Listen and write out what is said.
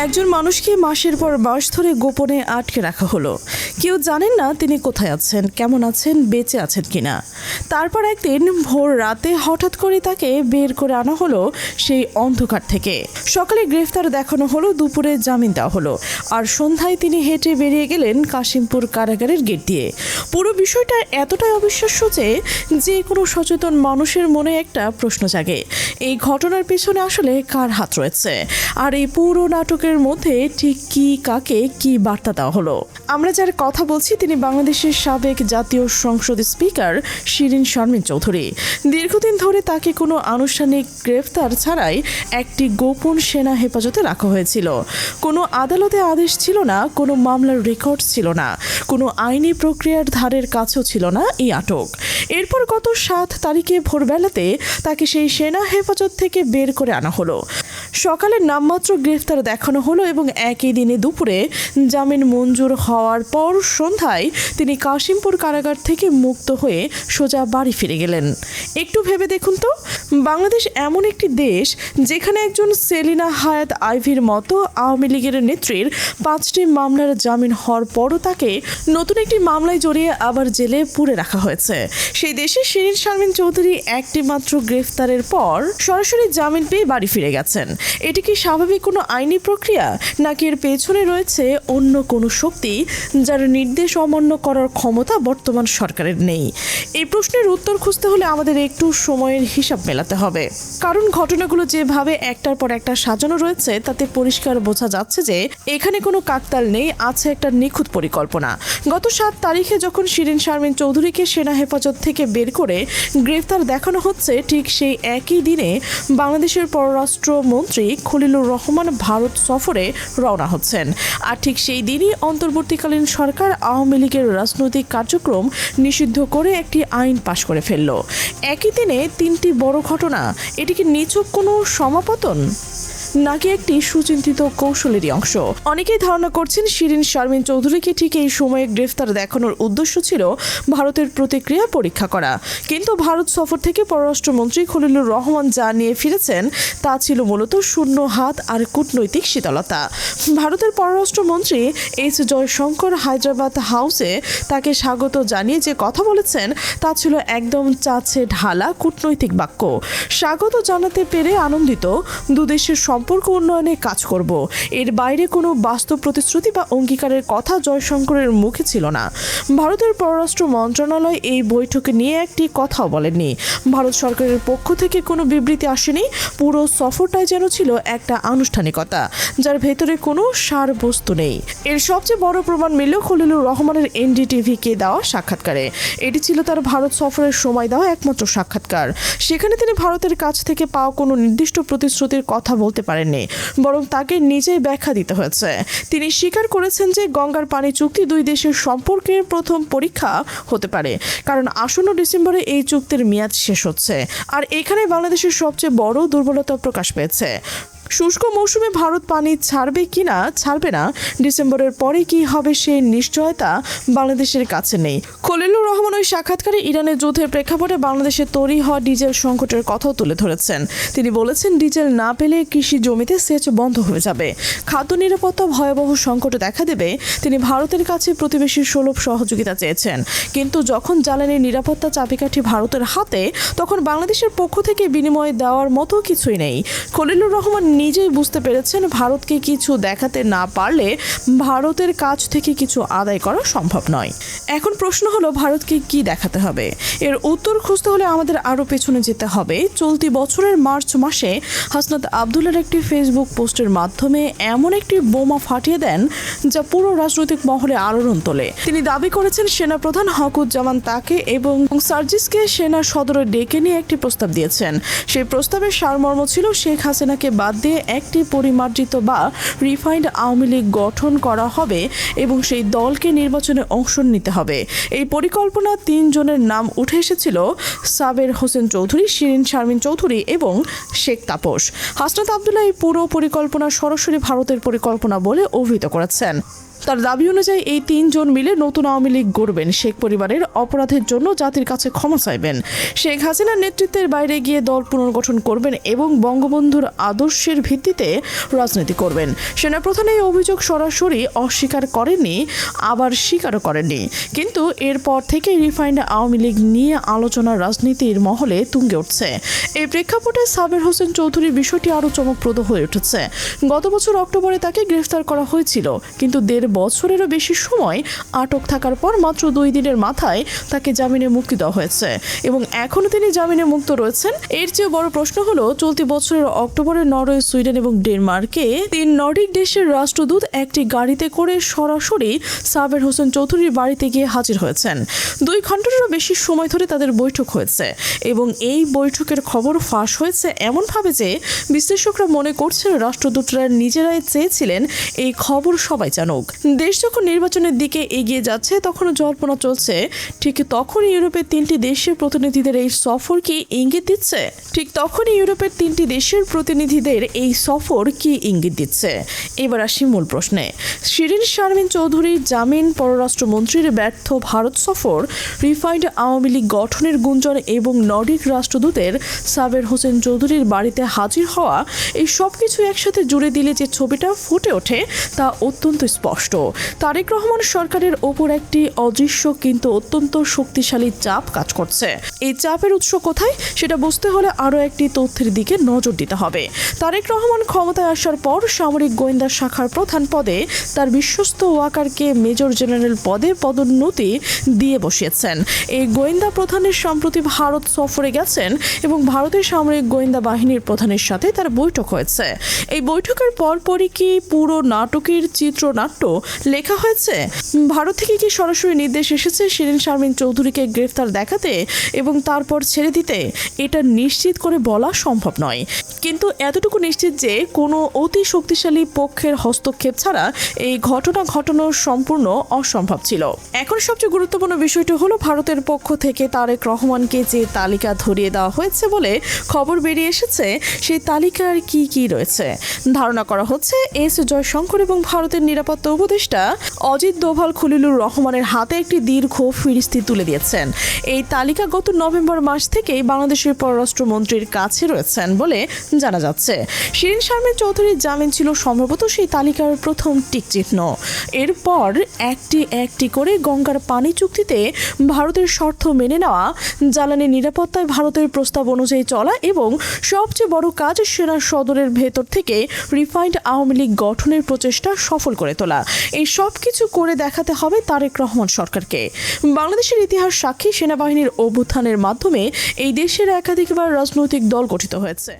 একজন মানুষকে মাসের পর মাস ধরে গোপনে আটকে রাখা হলো। কেউ জানেন না তিনি কোথায় আছেন, কেমন আছেন, বেঁচে আছেন কিনা। তারপর একদিন ভোর রাতে হঠাৎ করে তাকে বের করে আনা হলো সেই অন্ধকার থেকে। সকালে গ্রেফতার দেখানো হলো, দুপুরে জামিন দেওয়া হলো, আর সন্ধ্যায় তিনি হেঁটে বেরিয়ে গেলেন কাশিমপুর কারাগারের গেট দিয়ে। পুরো বিষয়টা এতটাই অবিশ্বাস্য যে কোনো সচেতন মানুষের মনে একটা প্রশ্ন জাগে, এই ঘটনার পেছনে আসলে কার হাত রয়েছে, আর এই পুরো নাটকের মধ্যে ঠিক কি কাকে কি বার্তা দেওয়া হলো। আমরা যার কথা বলছি তিনি বাংলাদেশের সাবেক জাতীয় সংসদ স্পিকার শিরীন শারমিন চৌধুরী। দীর্ঘদিন ধরে তাকে কোনো আনুষ্ঠানিক গ্রেফতার ছাড়াই একটি গোপন সেনা হেফাজতে রাখা হয়েছিল। কোনো আদালতে আদেশ ছিল না, কোনো মামলার রেকর্ড ছিল না, কোনো আইনি প্রক্রিয়ার ধারের কাছেও ছিল না এই আটক। এরপর গত 7 তারিখে ভোরবেলাতে তাকে সেই সেনা হেফাজত থেকে বের করে আনা হলো। সকালে নামমাত্র গ্রেফতার দেখানো হলো এবং একই দিনে দুপুরে জামিন মঞ্জুর হওয়ার পর সন্ধ্যায় তিনি কাশিমপুর কারাগার থেকে মুক্ত হয়ে সোজা বাড়ি ফিরে গেলেন। একটু ভেবে দেখুন তো, বাংলাদেশ এমন একটি দেশ যেখানে একজন সেলিনা হায়াত আইভির মতো আওয়ামী লীগের নেত্রীর 5টি মামলার জামিন হওয়ার পরও তাকে নতুন একটি মামলায় জড়িয়ে আবার জেলে পুরে রাখা হয়েছে। সেই দেশে শিরীন শারমিন চৌধুরী একটি মাত্র গ্রেফতারের পর সরাসরি জামিন পেয়ে বাড়ি ফিরে গেছেন। এটি কি স্বাভাবিক কোনো আইনি প্রক্রিয়া, নাকি এর পেছনে রয়েছে অন্য কোনো শক্তি যার নির্দেশ অমান্য করার ক্ষমতা বর্তমান সরকারের নেই? এই প্রশ্নের উত্তর খুঁজতে হলে আমাদের একটু সময়ের হিসাব মেলাতে হবে, কারণ ঘটনাগুলো যেভাবে একটার পর একটা সাজানো রয়েছে তাতে পরিষ্কার বোঝা যাচ্ছে যে এখানে কোনো কাকতাল নেই, আছে একটা নিখুঁত পরিকল্পনা। গত 7 তারিখে যখন শিরীন শারমিন চৌধুরীকে সেনা হেফাজত থেকে বের করে গ্রেফতার দেখানো হচ্ছে, ঠিক সেই একই দিনে বাংলাদেশের পররাষ্ট্রমন্ত্রী খলিলুর রহমান ভারত সফরে রওনা হচ্ছেন। আর ঠিক সেই দিনই অন্তর্বর্তীকালীন সরকার আওয়ামী লীগের রাজনৈতিক কার্যক্রম নিষিদ্ধ করে একটি আইন পাশ করে ফেলল। একই দিনে 3টি বড় ঘটনা। এটি কি নিছক কোনো সমাপতন, নাকি একটি সুচিন্তিত কৌশলেরই অংশ? অনেকেই ধারণা করছেন শিরীন শারমিন চৌধুরীকে ঠিক এই সময়ে গ্রেফতার দেখানোর উদ্দেশ্য ছিল ভারতের প্রতিক্রিয়া পরীক্ষা করা। কিন্তু ভারত সফর থেকে পররাষ্ট্রমন্ত্রী খলিলুর রহমান যা নিয়ে ফিরেছেন তা ছিল মূলত শূন্য হাত আর কূটনৈতিক শীতলতা। ভারতের পররাষ্ট্রমন্ত্রী এইচ জয়শঙ্কর হায়দ্রাবাদ হাউসে তাকে স্বাগত জানিয়ে যে কথা বলেছেন তা ছিল একদম চাছে ঢালা কূটনৈতিক বাক্য। স্বাগত জানাতে পেরে আনন্দিত, দুদেশের সম্পর্ক উন্নয়নে কাজ করব, এর বাইরে কোনো বাস্তব প্রতিশ্রুতি বা অঙ্গীকারের কথা জয়শঙ্করের মুখে ছিল না। ভারতের পররাষ্ট্র মন্ত্রণালয় এই বৈঠকে নিয়ে একটি কথাও বলেননি। ভারত সরকারের পক্ষ থেকে কোনো বিবৃতি আসেনি। পুরো সফরটাই যেন ছিল একটা আনুষ্ঠানিকতা যার ভেতরে কোনো সারবস্তু নেই। এর সবচেয়ে বড় প্রমাণ মিলল খলিলুর রহমানের এনডিটিভিকে দেওয়া সাক্ষাৎকারে। এটি ছিল তার ভারত সফরের সময় দেওয়া একমাত্র সাক্ষাৎকার। সেখানে তিনি ভারতের কাছ থেকে পাওয়া কোনো নির্দিষ্ট প্রতিশ্রুতির কথা বলতে পারেননি, বরং তাকে নিজেই ব্যাখ্যা দিতে হয়েছে। তিনি স্বীকার করেছেন যে গঙ্গার পানি চুক্তি দুই দেশের সম্পর্কের প্রথম পরীক্ষা হতে পারে, কারণ আসন্ন ডিসেম্বরে এই চুক্তির মেয়াদ শেষ হচ্ছে। আর এখানে বাংলাদেশের সবচেয়ে বড় দুর্বলতা প্রকাশ পেয়েছে। শুষ্ক মৌসুমে ভারত পানি ছাড়বে কি না ছাড়বে না, ডিসেম্বরের পরে কি হবে সেই নিশ্চয়তা বাংলাদেশের কাছে নেই। খলিলুর রহমান ওই সাক্ষাৎকারে ইরানের যুদ্ধের প্রেক্ষাপটে বাংলাদেশে তৈরি হওয়া ডিজেল সংকটের কথাও তুলে ধরেছেন। তিনি বলেছেন, ডিজেল না পেলে কৃষি জমিতে সেচ বন্ধ হয়ে যাবে, খাদ্য নিরাপত্তা ভয়াবহ সংকট দেখা দেবে। তিনি ভারতের কাছে প্রতিবেশীর সুলভ সহযোগিতা চেয়েছেন, কিন্তু যখন জ্বালানির নিরাপত্তা চাবিকাঠি ভারতের হাতে, তখন বাংলাদেশের পক্ষ থেকে বিনিময় দেওয়ার মতো কিছুই নেই। খলিলুর রহমান নিজেই বুঝতে পেরেছেন ভারতকে কিছু দেখাতে না পারলে ভারতের কাছ থেকে কিছু আদায় করা সম্ভব নয়। এখন প্রশ্ন হলো, ভারতকে কি দেখাতে হবে? এর উত্তর খুঁজতে হলে আমাদের আরও পেছনে যেতে হবে। চলতি বছরের মার্চ মাসে হাসনাত আবদুল্লার একটি ফেসবুক পোস্টের মাধ্যমে এমন একটি বোমা ফাটিয়ে দেন যা পুরো রাজনৈতিক মহলে আলোড়ন তোলে। তিনি দাবি করেছেন সেনাপ্রধান হকুজ্জামান তাকে এবং সার্জিসকে সেনা সদরে ডেকে নিয়ে একটি প্রস্তাব দিয়েছেন। সেই প্রস্তাবের সারমর্ম ছিল শেখ হাসিনাকে বাদ দিয়ে একটি পরিমার্জিত বা রিফাইন্ড আওয়ামী লীগ গঠন করা হবে এবং সেই দলকে নির্বাচনে অংশ নিতে হবে। এই পরিকল্পনা 3 জনের নাম উঠে এসেছিল: সাবের হোসেন চৌধুরী, শিরীন শারমিন চৌধুরী এবং শেখ তাপস। হাসনাত আবদুল্লাহ এই পুরো পরিকল্পনা সরাসরি ভারতের পরিকল্পনা বলে অভিহিত করেছেন। তার দাবি অনুযায়ী এই 3 জন মিলে নতুন আওয়ামী লীগ গড়বেন, শেখ পরিবারের অপরাধের জন্য জাতির কাছে ক্ষমা চাইবেন, শেখ হাসিনার নেতৃত্বের বাইরে গিয়ে দল পুনর্গঠন করবেন এবং বঙ্গবন্ধুর আদর্শের ভিত্তিতে রাজনীতি করবেন। সেনাপ্রধান এই অভিযোগ সরাসরি অস্বীকার করেননি, আবার স্বীকারও করেননি। কিন্তু এরপর থেকে রিফাইন্ড আওয়ামী লীগ নিয়ে আলোচনা রাজনীতির মহলে তুঙ্গে উঠছে। এই প্রেক্ষাপটে সাবের হোসেন চৌধুরীর বিষয়টি আরও চমকপ্রদ হয়ে উঠেছে। গত বছর অক্টোবরে তাকে গ্রেফতার করা হয়েছিল, কিন্তু 1.5 বছরেরও বেশি সময় আটক থাকার পর মাত্র 2 দিনের মাথায় তাকে জামিনে মুক্তি দেওয়া হয়েছে এবং এখনও তিনি জামিনে মুক্ত রয়েছেন। এর চেয়ে বড় প্রশ্ন হলো, চলতি বছরের অক্টোবরে নরওয়ে, সুইডেন এবং ডেনমার্কে 3 নর্ডিক দেশের রাষ্ট্রদূত একটি গাড়িতে করে সরাসরি সাবের হোসেন চৌধুরীর বাড়িতে গিয়ে হাজির হয়েছেন। 2 ঘন্টারও বেশি সময় ধরে তাদের বৈঠক হয়েছে এবং এই বৈঠকের খবর ফাঁস হয়েছে এমনভাবে যে বিশ্লেষকরা মনে করছেন রাষ্ট্রদূতরা নিজেরাই চেয়েছিলেন এই খবর সবাই জানুক। দেশ যখন নির্বাচনের দিকে এগিয়ে যাচ্ছে তখনও জল্পনা চলছে, ঠিক তখনই ইউরোপের 3টি দেশের প্রতিনিধিদের এই সফর কি ইঙ্গিত দিচ্ছে? এবার আসি মূল প্রশ্নে। শিরিন শারমিন চৌধুরীর জামিন, পররাষ্ট্রমন্ত্রীর ব্যর্থ ভারত সফর, রিফাইন্ড আওয়ামী লীগ গঠনের গুঞ্জন এবং নর্ডিক রাষ্ট্রদূতের সাবের হোসেন চৌধুরীর বাড়িতে হাজির হওয়া, এই সব কিছু একসাথে জুড়ে দিলে যে ছবিটা ফুটে ওঠে তা অত্যন্ত স্পষ্ট। তারেক রহমান সরকারের ওপর একটি অদৃশ্য কিন্তু অত্যন্ত শক্তিশালী চাপ কাজ করছে। এই চাপের উৎস কোথায় সেটা বুঝতে হলে আরও একটি তথ্যের দিকে নজর দিতে হবে। তারেক রহমান ক্ষমতায় আসার পর সামরিক গোয়েন্দা শাখার প্রধান পদে তার বিশ্বস্ত ওয়াকারকে মেজর জেনারেল পদে পদোন্নতি দিয়ে বসিয়েছেন। এই গোয়েন্দা প্রধানের সম্প্রতি ভারত সফরে গেছেন এবং ভারতের সামরিক গোয়েন্দা বাহিনীর প্রধানের সাথে তার বৈঠক হয়েছে। এই বৈঠকের পরপরই কি পুরো নাটকের চিত্রনাট্য লেখা হয়েছে? ভারত থেকে কি সরাসরি নির্দেশ এসেছে শিরিন শারমিন চৌধুরীকে গ্রেফতার দেখাতে এবং তারপর ছেড়ে দিতে? এটা নিশ্চিত করে বলা সম্ভব নয়, কিন্তু এতটুকু নিশ্চিত যে কোনো অতি শক্তিশালী পক্ষের হস্তক্ষেপ ছাড়া এই ঘটনা ঘটানো সম্পূর্ণ অসম্ভব ছিল। এখন সবচেয়ে গুরুত্বপূর্ণ বিষয়টি হলো, ভারতের পক্ষ থেকে তারেক রহমানকে যে তালিকা ধরিয়ে দেওয়া হয়েছে বলে খবর বেরিয়ে এসেছে, সেই তালিকার কি কি রয়েছে। ধারণা করা হচ্ছে এস জয়শঙ্কর এবং ভারতের নিরাপত্তা উপদেষ্টা অজিত দোভাল খলিলুর রহমানের হাতে একটি দীর্ঘ ফিরিস্তি তুলে দিয়েছেন। এই তালিকা গত নভেম্বর মাস থেকেই বাংলাদেশের পররাষ্ট্রমন্ত্রীর কাছে রয়েছেন বলে জানা যাচ্ছে। শিরিন শারমিন চৌধুরীর জামিন ছিল সম্ভবত সেই তালিকার প্রথম টিকচিহ্ন। এরপর একটি একটি করে গঙ্গার পানি চুক্তিতে ভারতের শর্ত মেনে নেওয়া, জ্বালানি নিরাপত্তায় ভারতের প্রস্তাব অনুযায়ী চলা এবং সবচেয়ে বড় কাজ সেনা সদরের ভেতর থেকে রিফাইন্ড আওয়ামী লীগ গঠনের প্রচেষ্টা সফল করে তোলা। এই সব কিছু করে দেখাতে হবে তারেক রহমান সরকারকে। বাংলাদেশের ইতিহাস সাক্ষী, সেনাবাহিনীর অভ্যুত্থানের মাধ্যমে এই দেশের একাধিকবার রাজনৈতিক দল গঠিত হয়েছে।